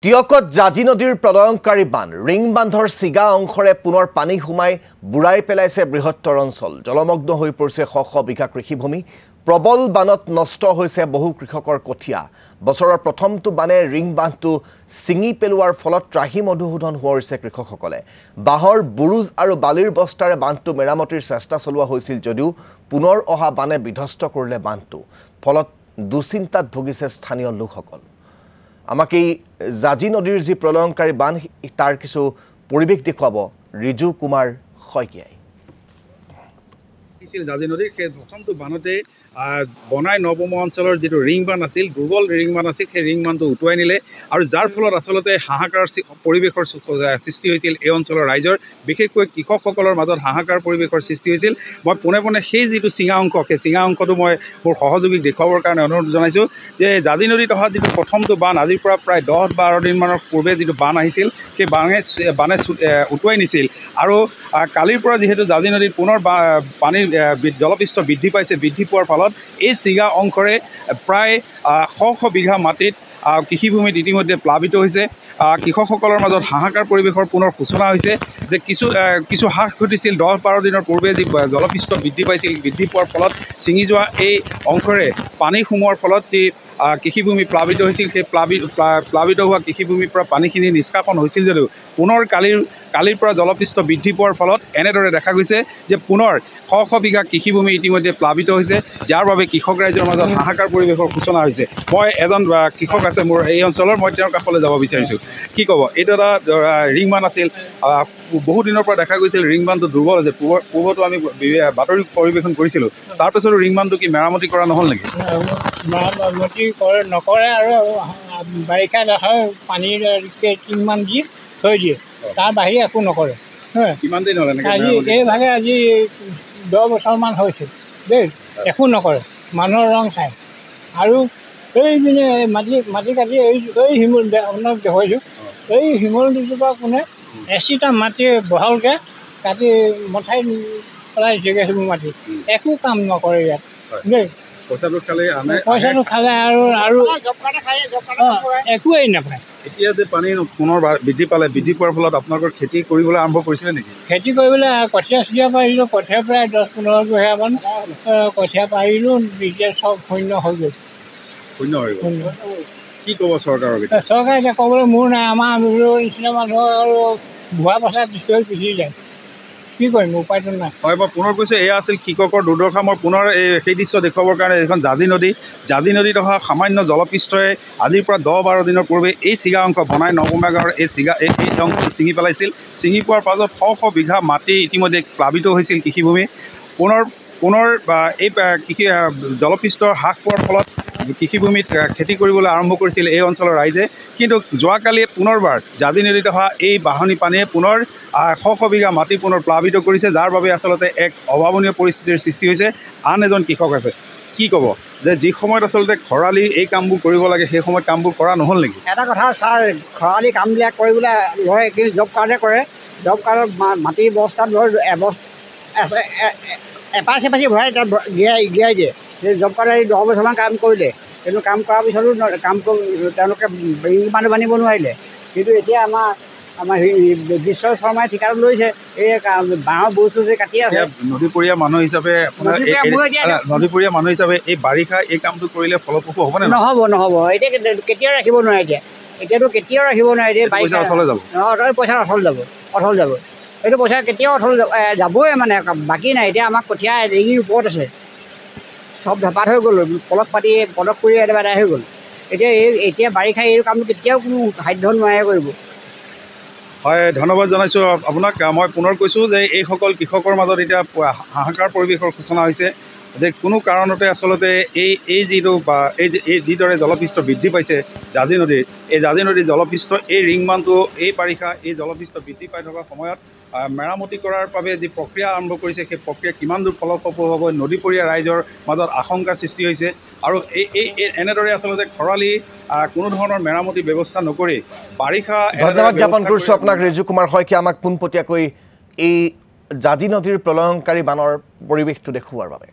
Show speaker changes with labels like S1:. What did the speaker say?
S1: টিয়কত জাজি নদীৰ প্ৰলয়ংকাৰী বান ৰিং বান্ধৰ চিগা অংশৰে পুনৰ পানী সোমাই বুঢ়াই পেলাইছে বৃহত্তৰ অঞ্চল জলমগ্ন হৈ পৰিছে শ শ বিঘা কৃষিভূমি প্ৰবল বানত নষ্ট হৈছে বহু কৃষকৰ কঠীয়া বছৰৰ প্ৰথমটো বানে ৰিং বান্ধটো চিঙি পেলোৱাৰ ফলত ত্ৰাহি মধুসূধন হৈছে কৃষকসকলে বাহৰ বুৰুজ আৰু বালিৰ বস্তাৰে বান্ধটো মেৰামতিৰ চেষ্টা চলোৱা হৈছিল যদিও পুনৰ অহা বানে বিধ্বস্ত কৰিলে বান্ধটো ফলত দুচিন্তাত ভুগিছে স্থানীয় লোকসকল আমাক এই জাজি নদীৰ যি প্ৰলয়ংকাৰী বান তাৰ কিছু পৰিবেশ দেখুৱাব ৰিজু কুমাৰ শইকীয়াই
S2: জাজি নদীৰ প্ৰথমটো বানতে বনাই নৱম অঞ্চলৰ যিটো ৰিং বান আছিল দুৰ্বল ৰিং বান আছিল সেই ৰিং বানটো উটুৱাই নিলে আৰু যাৰ ফলত আচলতে হাহাকাৰ পৰিৱেশৰ সৃষ্টি হৈছিল এই অঞ্চলৰ ৰাইজৰ বিশেষকৈ কৃষকসকলৰ মাজত হাহাকাৰ পৰিৱেশৰ সৃষ্টি হৈছিল মই পোনে পোনে সেই যিটো চিঙা অংশ সেই চিঙা অংশটো মই মোৰ সহযোগীক দেখুৱাবৰ কাৰণে অনুৰোধ জনাইছোঁ যে জাজি নদীত অহা যিটো প্ৰথমটো বান আজিৰ পৰা প্ৰায় 10-12 দিনমানৰ পূৰ্বে যিটো বান আহিছিল সেই বানে উটুৱাই নিছিল আৰু কালিৰ পৰা যিহেতু জাজি নদীত পুনৰ পানীৰ জলপৃষ্ঠ বৃদ্ধি পাইছে বৃদ্ধি পোৱাৰ ফলত এই চিগা অংশৰে প্ৰায় শ বিঘা মাটিত কৃষিভূমিত ইতিমধ্যে প্লাবিত হৈছে কৃষকসকলৰ মাজত হাহাকাৰ পৰিৱেশৰ পুনৰ সূচনা হৈছে যে কিছু হ্ৰাস ঘটিছিল 10-12 দিনৰ পূৰ্বে যি জলপৃষ্ঠ বৃদ্ধি পাইছিল বৃদ্ধি পোৱাৰ ফলত ছিঙি যোৱা এই অংশৰে পানী সোমোৱাৰ ফলত যি কৃষিভূমি প্লাবিত হৈছিল সেই প্লাবিত হোৱা কৃষিভূমিৰ পৰা পানীখিনি নিষ্কাশন হৈছিল যদিও পুনৰ কালিৰ পৰা জলপৃষ্ঠ বৃদ্ধি পোৱাৰ ফলত এনেদৰে দেখা গৈছে যে পুনৰ শ বিঘা কৃষিভূমি ইতিমধ্যে প্লাবিত হৈছে যাৰ বাবে কৃষক ৰাইজৰ মাজত হাহাকাৰ পৰিৱেশৰ সূচনা হৈছে মই এজন কৃষক আছে মোৰ এই অঞ্চলৰ মই তেওঁৰ কাষলৈ যাব বিচাৰিছোঁ কি ক'ব এইটো এটা ৰিং বান আছিল বহু দিনৰ পৰা দেখা গৈছিল ৰিং বানটো দুৰ্বল হৈছে পূৰ্বতো আমি বাতৰি পৰিৱেশন কৰিছিলোঁ তাৰপিছতো ৰিং বানটো কি মেৰামতি কৰা নহ'ল নেকি
S3: মেৰামতি নকৰে আৰু বাৰিষা নহয় পানীৰ টিংমান দি থৈ দিয়ে তাৰ বাহিৰে একো নকৰে
S2: কিমান দিন হ'ল
S3: আজি এইভাগে আজি 10 বছৰমান হৈছে দেই একো নকৰে মানুহৰ ৰং চাই আৰু এইপিনে মাটি কাটি এই শিমল আপোনাক দেখুৱাইছোঁ এই শিমল দুজোপা কোনে 80টা মাটি বহলকৈ কাটি মঠাই পেলাই জেগাইছোঁ মাটি একো কাম নকৰে ইয়াত দেই
S2: পইচাটো
S3: খালে আৰু একোৱেই নাপায়
S2: এতিয়া যে পানী পুনৰ বৃদ্ধি পালে বৃদ্ধি পোৱাৰ ফলত আপোনালোকৰ খেতি কৰিবলৈ আৰম্ভ কৰিছিলে নেকি
S3: খেতি কৰিবলৈ কঠীয়া পাৰিলোঁ কঠীয়া প্ৰায় 10-15 বিঘামান কঠীয়া পাৰিলোঁ এতিয়া চব শূন্য হৈ গ'ল
S2: কি ক'ব চৰকাৰক
S3: চৰকাৰে এতিয়া ক'বলৈ মোৰ নাই আমাৰ নিচিনা মানুহৰ আৰু ভুৱা পইচা পিছলৈ পিছি যায় কি কৰিম উপায়টো নাই
S2: হয় মই পুনৰ কৈছোঁ এয়া আছিল কৃষকৰ দুৰ্দশা মই পুনৰ সেই দৃশ্য দেখুৱাবৰ কাৰণে এইখন জাজি নদীত অহা সামান্য জলপৃষ্ঠই আজিৰ পৰা 10-12 দিনৰ পূৰ্বে এই চিগা অংশ বনাই নৱমা গাঁৱৰ এই অংশটো ছিঙি পেলাইছিল ছিঙি পোৱাৰ পাছত শ বিঘা মাটি ইতিমধ্যে প্লাবিত হৈছিল কৃষিভূমি পুনৰ এই কৃষি জলপৃষ্ঠৰ হ্ৰাস পোৱাৰ ফলত কৃষিভূমিত খেতি কৰিবলৈ আৰম্ভ কৰিছিল এই অঞ্চলৰ ৰাইজে কিন্তু যোৱাকালি পুনৰবাৰ জাজি নদীত অহা এই বাঢ়নী পানীয়ে পুনৰ শ বিঘা মাটি পুনৰ প্লাবিত কৰিছে যাৰ বাবে আচলতে এক অভাৱনীয় পৰিস্থিতিৰ সৃষ্টি হৈছে আন এজন কৃষক আছে কি ক'ব যে যি সময়ত আচলতে খৰালি এই কামবোৰ কৰিব লাগে সেই সময়ত কামবোৰ কৰা নহ'ল নেকি
S4: এটা কথা ছাৰ খৰালি কামবিলাক কৰিবলৈ লয় কিন্তু জব কাৰ্ডে কৰে জব কাৰ্ডত মাটিৰ বস্তাত এপাচি ভৰাই তাত গিৰাই দিয়ে জব কাৰ্ডে 10 বছৰমান কাম কৰিলে কিন্তু কাম কৰাৰ পিছতো তেওঁলোকে ৰিং বান্ধ বান্ধিব নোৱাৰিলে কিন্তু এতিয়া আমাৰ বিশ্ব শৰ্মাই ঠিকাটো লৈছে এই বাঁহৰ বস্তু যে কাটি আছে
S2: নদীপৰীয়া মানুহ হিচাপে এই বাৰিষা এই কামটো কৰিলে ফলপ্ৰসূ হ'বনে
S4: নহ'ব এতিয়া কেতিয়াও ৰাখিব নোৱাৰে এতিয়াতো কেতিয়াও ৰাখিব নোৱাৰে এতিয়া
S2: পইচা অথলে যাব
S4: পইচা অথল যাব এইটো পইচা কেতিয়াও অথল যাবই মানে বাকী নাই এতিয়া আমাক কঠীয়া ৰিঙিৰ ওপৰত আছে চব ধপাত হৈ গ'ল পলক কৰি একেবাৰে হৈ গ'ল এতিয়া বাৰিষা এই কামটো কেতিয়াও কোনো সাধ্য নোৱাৰে কৰিব
S2: হয় ধন্যবাদ জনাইছোঁ আপোনাক মই পুনৰ কৈছোঁ যে এইসকল কৃষকৰ মাজত এতিয়া হাহাকাৰ পৰিৱেশৰ সূচনা হৈছে যে কোনো কাৰণতে আচলতে এই যিদৰে জলপৃষ্ঠ বৃদ্ধি পাইছে জাজি নদীৰ জলপৃষ্ঠ এই ৰিং বান্ধটো এই বাৰিষা এই জলপৃষ্ঠ বৃদ্ধি পাই থকাৰ সময়ত মেৰামতি কৰাৰ বাবে যি প্ৰক্ৰিয়া আৰম্ভ কৰিছে সেই প্ৰক্ৰিয়া কিমান দূৰ ফলপ্ৰসূ হ'ব নদীপৰীয়া ৰাইজৰ মাজত আশংকাৰ সৃষ্টি হৈছে আৰু এনেদৰে আচলতে খৰালি কোনো ধৰণৰ মেৰামতি ব্যৱস্থা নকৰি বাৰিষা
S1: ধন্যবাদ জ্ঞাপন কৰিছোঁ আপোনাক ৰিজু কুমাৰ শইকীয়া আমাক পোনপটীয়াকৈ এই জাজি নদীৰ প্ৰলয়ংকাৰী বানৰ পৰিৱেশটো দেখুওৱাৰ বাবে